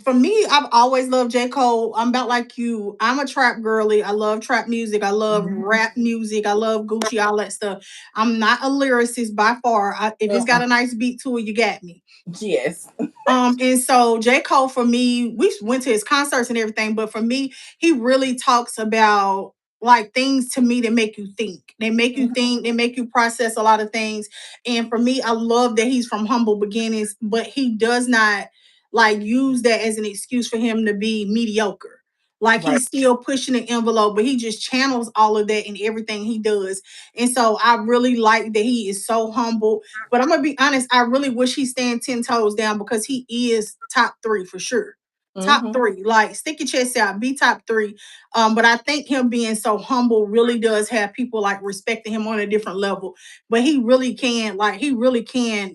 for me, I've always loved J. Cole. I'm about like you. I'm a trap girly. I love trap music. I love rap music. I love Gucci, all that stuff. I'm not a lyricist by far. If it's got a nice beat to it, you got me. Yes. And so J. Cole for me, we went to his concerts and everything, but for me, he really talks about like things to me that make you think. They make you think, they make you process a lot of things. And for me, I love that he's from humble beginnings, but he does not like use that as an excuse for him to be mediocre. Like Right. he's still pushing the envelope, but he just channels all of that in everything he does. And so I really like that he is so humble, but I'm gonna be honest, I really wish he stand 10 toes down because he is top three for sure. Top Mm-hmm. three. Like stick your chest out, be top three. But I think him being so humble really does have people like respecting him on a different level. But he really can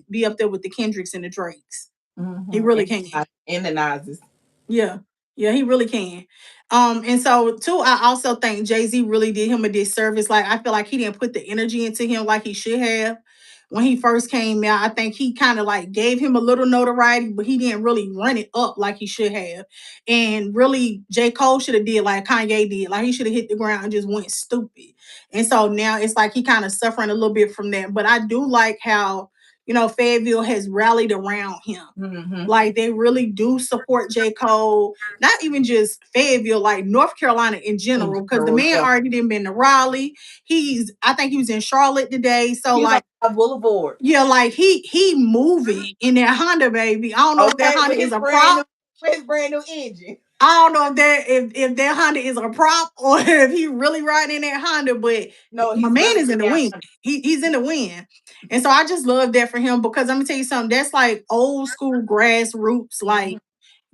be up there with the Kendricks and the Drakes. He Mm-hmm. really can. And the Nazis. Yeah. Yeah, he really can. And so too, I also think Jay-Z really did him a disservice. Like I feel like he didn't put the energy into him like he should have when he first came out. I think he kind of like gave him a little notoriety, but he didn't really run it up like he should have. And really, J. Cole should have did like Kanye did. Like he should have hit the ground and just went stupid. And so now it's like he kind of suffering a little bit from that. But I do like how, Fayetteville has rallied around him. Mm-hmm. Like they really do support J. Cole, not even just Fayetteville, like North Carolina in general, because the man Yeah. already done been to Raleigh. I think he was in Charlotte today. So He's like, on Boulevard. yeah, like he moving in that Honda, baby. I don't know if that Okay, Honda with is his a brand new prop. with his brand new engine. I don't know if that Honda is a prop or if he really riding in that Honda, but No, my he's man really is in in the that wind. Honda. He's in the wind. And so I just love that for him because I'm gonna tell you something, that's like old school grassroots, Mhm. like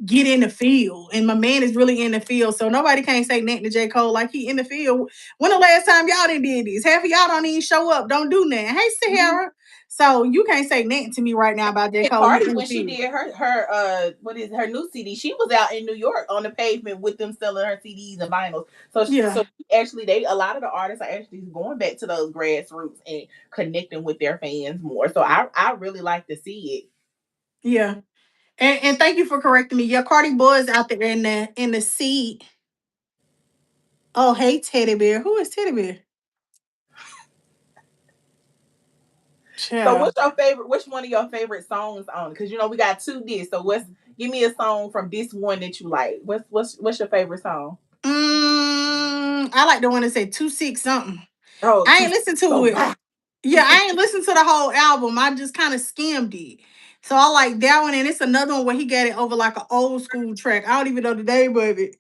get in the field. And my man is really in the field. So nobody can't say nothing to J. Cole like he in the field. When the last time y'all done did this? Half of y'all don't even show up, don't do nothing. Hey, Mhm. Sahara. So you can't say nothing to me right now about J. And Cole. He Cardi, in the when she field. did her what is her new CD, she was out in New York on the pavement with them selling her CDs and vinyls. So Yeah, actually, they a lot of the artists are actually going back to those grassroots and connecting with their fans more. So I really like to see it. yeah. And thank you for correcting me. Yeah, Cardi Boy's out there in the seat. Oh, hey Teddy Bear. Who is Teddy Bear? So Child. what's your favorite? Which one of your favorite songs on? Because you know we got two discs. So what's give me a song from this one that you like? What's your favorite song? I like the one that said 2 6 something. Oh, I two. ain't listened to So it. bye. Yeah, I ain't listened to the whole album. I just kind of skimmed it. So I like that one, and it's another one where he got it over like an old school track. I don't even know the name of it.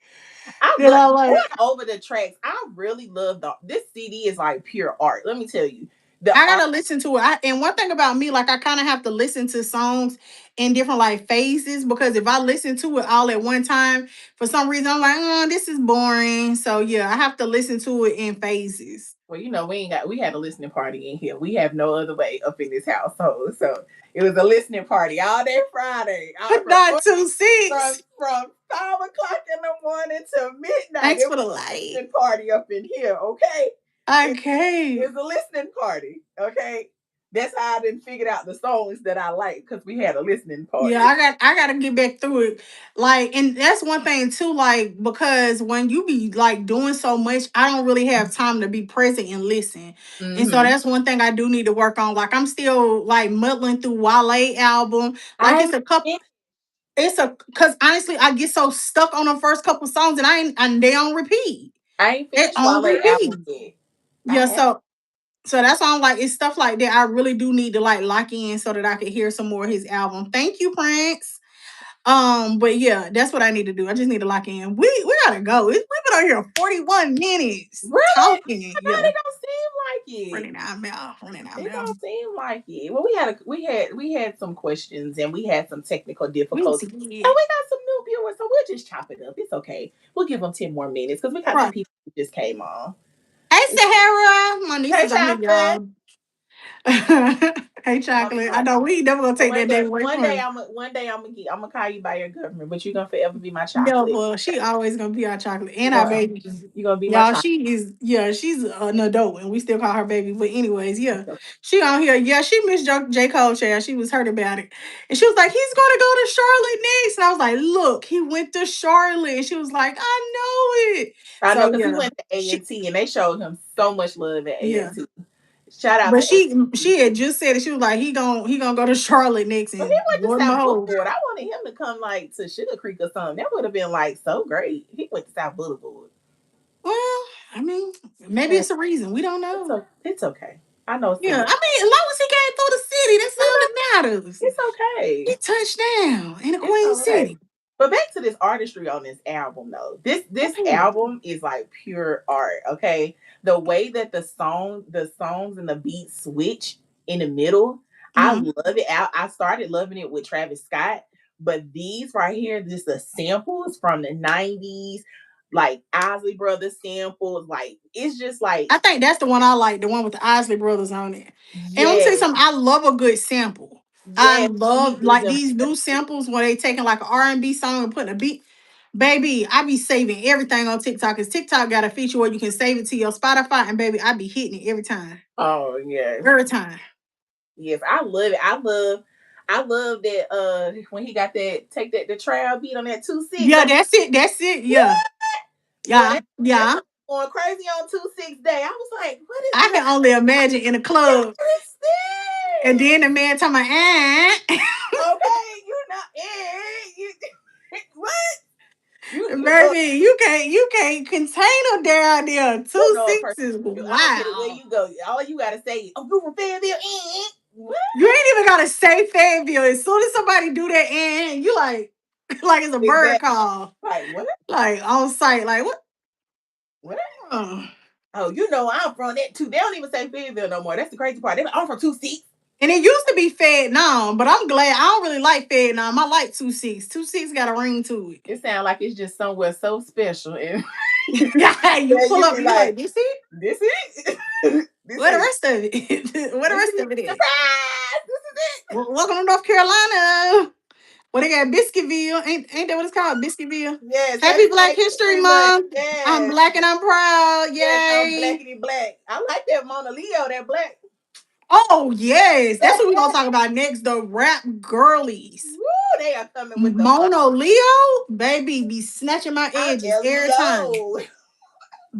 I That love I going like. over the tracks. I really love this CD is like pure art. Let me tell you, the I art. gotta listen to it. And one thing about me, like I kind of have to listen to songs in different like phases because if I listen to it all at one time, for some reason I'm like, oh, this is boring. So yeah, I have to listen to it in phases. Well, you know, we had a listening party in here. We have no other way up in this household. So it was a listening party all day Friday, all Not 2 6. from 5 o'clock in the morning to midnight. Thanks It for was the a light. listening party up in here. Okay, it, Okay. it's a listening party. Okay, that's how I didn't figure out the songs that I like because we had a listening Yeah, party. I gotta get back through it. Like, and that's one thing too, like, because when you be like doing so much, I don't really have time to be present and listen. And so Mm-hmm. that's one thing I do need to work on. Like I'm still like muddling through Wale album. Like I it's a couple, it's a cause honestly, I get so stuck on the first couple songs and I ain't and they on repeat. I ain't They finished on Wale album repeat. yet. I Yeah, have. so that's why I'm like, it's stuff like that. I really do need to like lock in so that I can hear some more of his album. Thank you, Prince. But yeah, that's what I need to do. I just need to lock in. We gotta go. We've been on here 41 minutes Really? talking. But Yeah. it don't seem like it. Running out of mouth. Running out of It mouth. don't seem like it. Well, we had some questions and we had some technical We difficulties, and did. we got some new viewers, so we'll just chop it up. It's okay. We'll give them 10 more minutes because we got some Right. people who just came on. Hey Sahara. My niece Hey, is on here, chocolate. y'all. Hey I'm chocolate. I sorry. know we ain't never gonna take that day away from her. One day I'm gonna call you by your government, but you're gonna forever be my No, chocolate. well, she always gonna be our chocolate You're and our gonna baby. you're gonna be my Y'all, chocolate. she is, yeah, she's an adult and we still call her baby. But anyways, yeah, So she on here. Yeah, she missed J. Cole chair. She was hurt about it. And she was like, he's gonna go to Charlotte next. And I was like, look, he went to Charlotte. And she was like, I know it. I know So because he yeah, went to A she and T and they showed him so much love at A yeah. and T. Shout out But to A. she had just said it. She was like, he gonna go to Charlotte next. But he And went to Lord South behold. Boulevard. I wanted him to come like to Sugar Creek or something. That would have been like so great. He went to South Boulevard. Well, I mean, maybe Yeah, it's a reason. We don't know. it's okay. I know Yeah, I some. mean, as long as he came through the city, that's I all know that matters. it's okay. He touched down in the It's Queen all right. City. But back to this artistry on this album though. This Okay. album is like pure art, okay? The way that the songs and the beats switch in the middle, I Mhm. love it. I started loving it with Travis Scott, but these right here, just the samples from the 90s, like Isley Brothers samples, like it's just like I think that's the one I like, the one with the Isley Brothers on it. And let me tell you yes, something, I love a good sample. I yes, he love do like them. these new samples where they taking like an R&B song and putting a beat. Baby, I be saving everything on TikTok because TikTok got a feature where you can save it to your Spotify, and baby, I be hitting it every time. Oh yes. Every time. Yes, I love it. I love that when he got that take that the trial beat on that 2 6. Yeah, that's it. That's it. What? Yeah. Boy, Yeah. that Yeah. song going crazy on 2 6 day. I was like, what is I going can only imagine in a club. what is And this? then the man talking about, Okay, you're not you, what? You know baby, you can't contain them down there. you Two know a person. sixes. I don't care where Wow. you go. All you gotta say, oh, you from Fayetteville? What? You ain't even gotta say Fayetteville. As soon as somebody do that, and you like, Like it's a bird Exactly. call. Like what? Like on site. Like what? What? Uh. Oh, you know I'm from that too. They don't even say Fayetteville no more. That's the crazy part. They like, I'm from 2-6. And it used to be Fed now, but I'm glad I don't really like Fed now. I like 2-6. 2-6 got a ring to it. It sounds like it's just somewhere so special, and Yeah, you yeah, pull you up, be you like, like, this it? this it, this Where the it, rest of it? Where the this rest is of it is? surprise. This is it. Welcome to North Carolina. Well, they got Biscuitville. Ain't that what it's called? Biscuitville. Yes, Happy happy Black Black History History Month. Month. I'm Yes, black and I'm proud. yes, I'm Yay. blackity black. I like that Mona Leo, that black. Oh, yes. That's what we're going to talk about next. The rap girlies. Woo, they are coming with the fire. Mona Leo, baby, be snatching my I'm edges every time. Leo.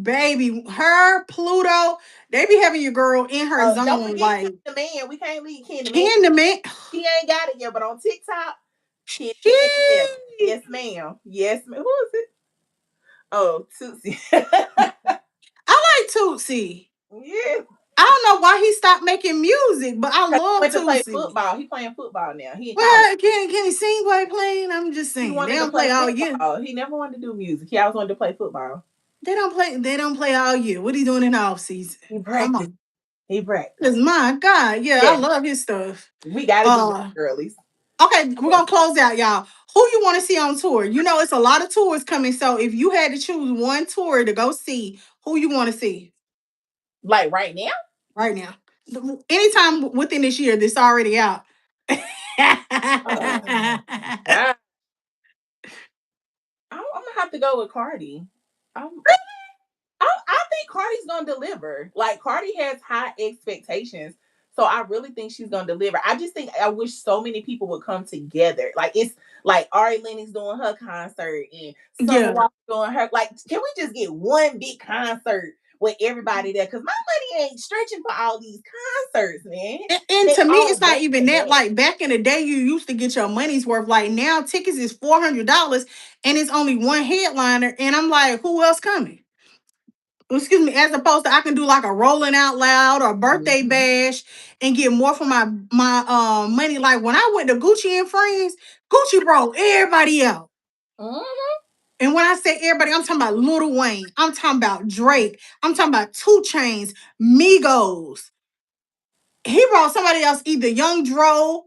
Baby, her, Pluto, they be having your girl in her Don't zone. forget Like, Ken the Man. We can't leave Ken the Man. Candyman. He ain't got it yet, but on TikTok, Ken the Man. Yes, Shit. yes, ma'am. Yes, ma'am. Who is it? Oh, Tootsie. I like Tootsie. Yeah. I don't know why he stopped making music, but I Because he love went to play Tootsie. football. He playing football now. He in college. Well, can he sing while he playing? I'm just He saying. They wanted to don't play play all year. football. He never wanted to do music. He always wanted to play football. They don't play all year. What he doing in the off season? He Come practiced. on. He practiced. Cause my God, yeah, I Yeah. love his stuff. We got to do the Uh girlies. okay, we're gonna close out, y'all. Who you want to see on tour? You know, it's a lot of tours coming. So if you had to choose one tour to go see, who you want to see Like right now? right now? Anytime within this year that's already out. Oh, God. I'm going to have to go with Cardi. I'm, I think Cardi's gonna deliver. Like Cardi has high expectations, so I really think she's gonna deliver. I just think I wish so many people would come together. Like it's like Ari Lennox doing her concert and Summer Yeah. Walker doing her. Like, can we just get one big concert with everybody there? Because my money ain't stretching for all these concerts, man. And They to me, all it's not back to even that. back. Like back in the day, you used to get your money's worth. Like now, tickets is $400, and it's only one headliner. And I'm like, who else coming? Excuse me. As opposed to I can do like a Rolling Out Loud or birthday Mhm. bash and get more for my money. Like when I went to Gucci and Friends, Gucci brought everybody out. Mhm. And when I say everybody, I'm talking about Lil Wayne. I'm talking about Drake. I'm talking about Two Chains, Migos. He brought somebody else, either Young Dro. Oh,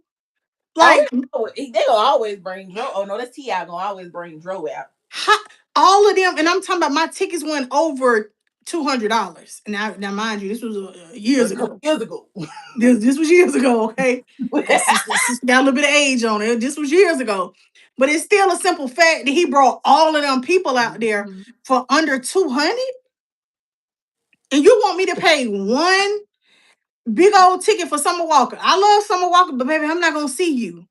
Like they gonna always bring Dro. Oh no, that's Ti gonna always bring Dro out. all of them, and I'm talking about my tickets went over $200. Now, mind you, this was A years couple ago. years ago. This was years ago, okay? This got a little bit of age on it. This was years ago, but it's still a simple fact that he brought all of them people out there Mhm. for under 200, and you want me to pay one big old ticket for Summer Walker? I love Summer Walker, but baby, I'm not gonna see you.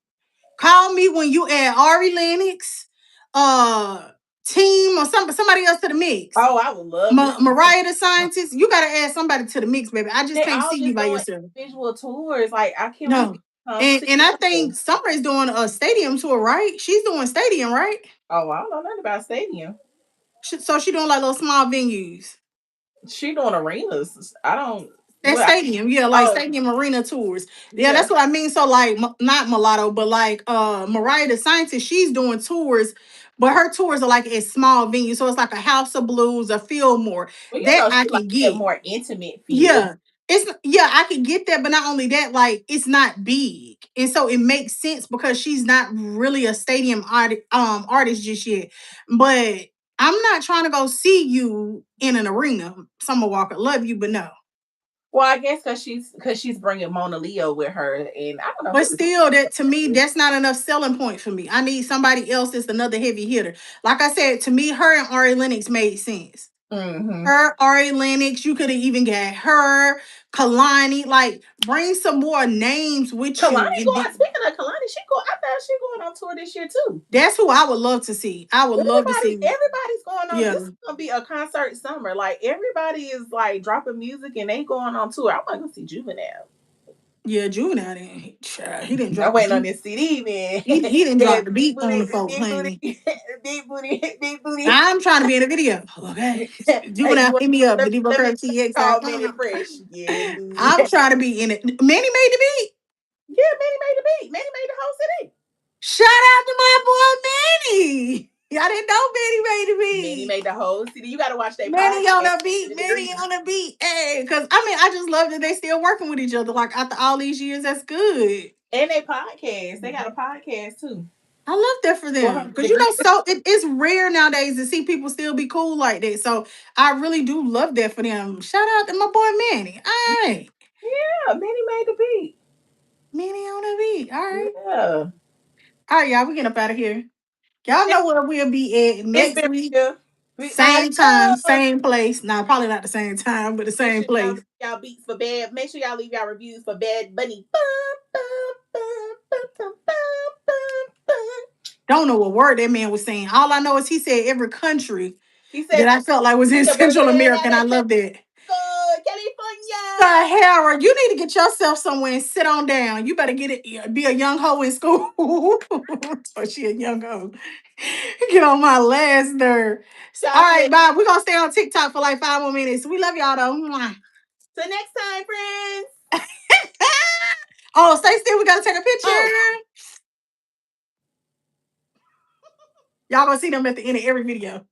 Call me when you add Ari Lennox, uh, Team, or somebody else to the mix. Oh, I would love to see some. Mariah the Scientist, you gotta add somebody to the mix, baby. I just They can't all see you just by doing yourself. individual tours. Like I can't wait No. to come And I together. think Summer is doing a stadium tour, right? She's doing stadium, right? Oh, I don't know nothing about stadium. So she doing like little small venues. She doing arenas. I don't. That Well, stadium, yeah, like oh stadium arena tours. Yeah, yeah. that's what I mean. So like not mulatto, but like Mariah the Scientist, she's doing tours, but her tours are like at small venues. So it's like a House of Blues, a Fillmore. Well, you That know, I she like can that get. more intimate feel. Yeah. I can get that, but not only that, like it's not big. And so it makes sense because she's not really a stadium artist just yet. But I'm not trying to go see you in an arena. Summer Walker, love you, but no. Well, I guess because she's bringing Mona Leo with her, and I don't know But who the still, that to me, that's not enough selling point for me. I need somebody else that's another heavy hitter. Like I said, to me, her and Ari Lennox made sense. Mm-hmm. Her, Ari Lennox, you could have even got her, Kalani. Like, bring some more names with Kalani you. And going. Speaking of Kalani, she go. I thought she going on tour this year too. that's who I would love to see. I would love to see. Everybody's going on. Yeah, This is gonna be a concert summer. Like everybody is like dropping music and they going on tour. I want to go see Juvenile. yeah, Juvenile didn't. He didn't I'm drop the waiting on beat. this CD, man. He didn't drop That the big beat on booty, the folk, big booty, honey. big booty, big booty. I'm trying to be in a video. Okay. Hey, you Juvenile, want hit me up, the let me call Minnie DevoCurtTX.com. Fresh? Yeah, dude. I'm trying to be in it. Manny made the beat. Yeah, Manny made the beat. Manny made the whole CD. Shout out to my boy I didn't know Manny made the Manny beat. made the whole CD. You got to watch their Manny podcast. on the beat, Manny on the beat. Hey, because I mean, I just love that they still working with each other. Like after all these years, that's good. And they podcast. They got a podcast too. I love that for them 400 because you degrees. know, so it's rare nowadays to see people still be cool like that. So I really do love that for them. Shout out to my boy Manny. All right, Yeah, Manny made the beat. Manny on the beat. All right, Yeah. all right, y'all. We get up out of here. Y'all know where we'll be at It's next been week. real. I Same time, love. same place. Nah, probably not the same time, but the Make same sure y'all place. leave y'all beats for bad. Make sure y'all leave y'all reviews for Bad Bunny. Don't know what word that man was saying. All I know is he said every country He that said, I felt like was in Central America, and I love that. California. Sahara, you need to get yourself somewhere and sit on down. You better get it. Be a young hoe in school. Oh, she a young hoe. Get on my last nerve. All right, bye. We're gonna stay on TikTok for like 5 more minutes. We love y'all though. Mwah. Till next time, friends. Oh, stay still. We gotta take a picture. Oh. Y'all gonna see them at the end of every video.